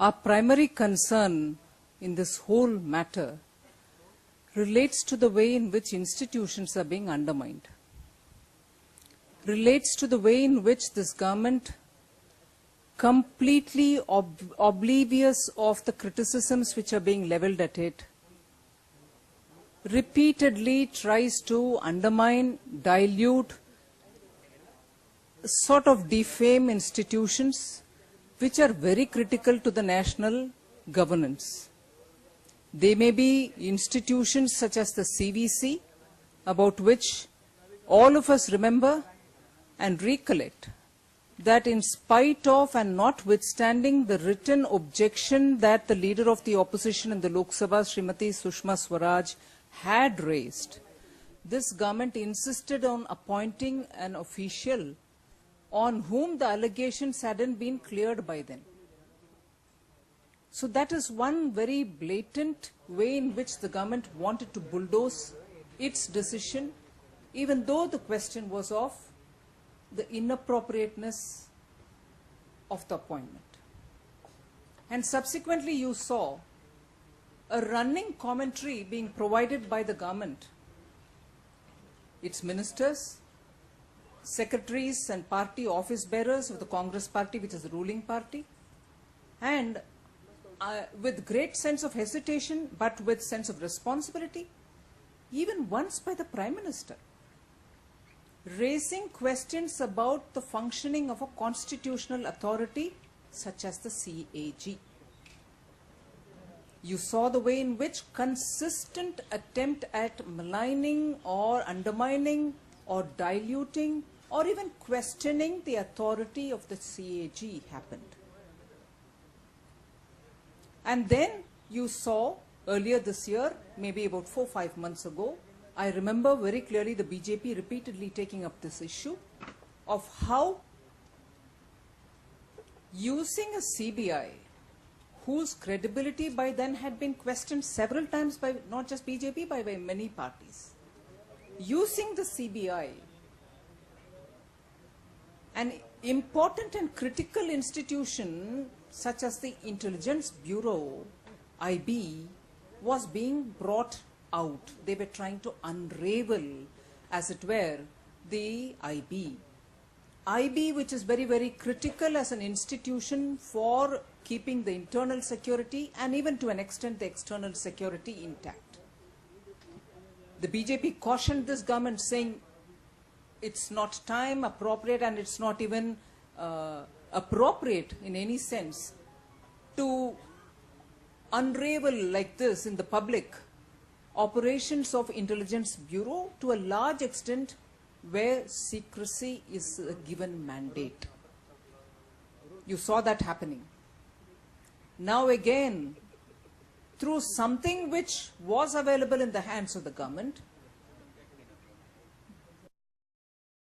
Our primary concern in this whole matter relates to the way in which institutions are being undermined, relates to the way in which this government, completely oblivious of the criticisms which are being leveled at it, repeatedly tries to undermine, dilute, sort of defame institutions which are very critical to the national governance. They may be institutions such as the CVC, about which all of us remember and recollect that in spite of and notwithstanding the written objection that the leader of the opposition in the Lok Sabha, Srimati Sushma Swaraj, had raised, this government insisted on appointing an official on whom the allegations hadn't been cleared by then. So that is one very blatant way in which the government wanted to bulldoze its decision, even though the question was of the inappropriateness of the appointment. And subsequently you saw a running commentary being provided by the government, its ministers, secretaries and party office bearers of the Congress party, which is the ruling party, and with great sense of hesitation but with sense of responsibility, even once by the Prime Minister, raising questions about the functioning of a constitutional authority such as the CAG. You saw the way in which consistent attempt at maligning or undermining or diluting or even questioning the authority of the CAG happened. And then you saw earlier this year, maybe about 4 or 5 months ago, I remember very clearly the BJP repeatedly taking up this issue of how using a CBI, whose credibility by then had been questioned several times by not just BJP, by many parties, using the CBI, an important and critical institution such as the Intelligence Bureau, IB, was being brought out. They were trying to unravel, as it were, the IB. IB, which is very, very critical as an institution for keeping the internal security and even to an extent the external security intact. The BJP cautioned this government, saying it's not time appropriate and it's not even appropriate in any sense to unravel like this in the public operations of Intelligence Bureau to a large extent where secrecy is a given mandate. You saw that happening. Now again, through something which was available in the hands of the government,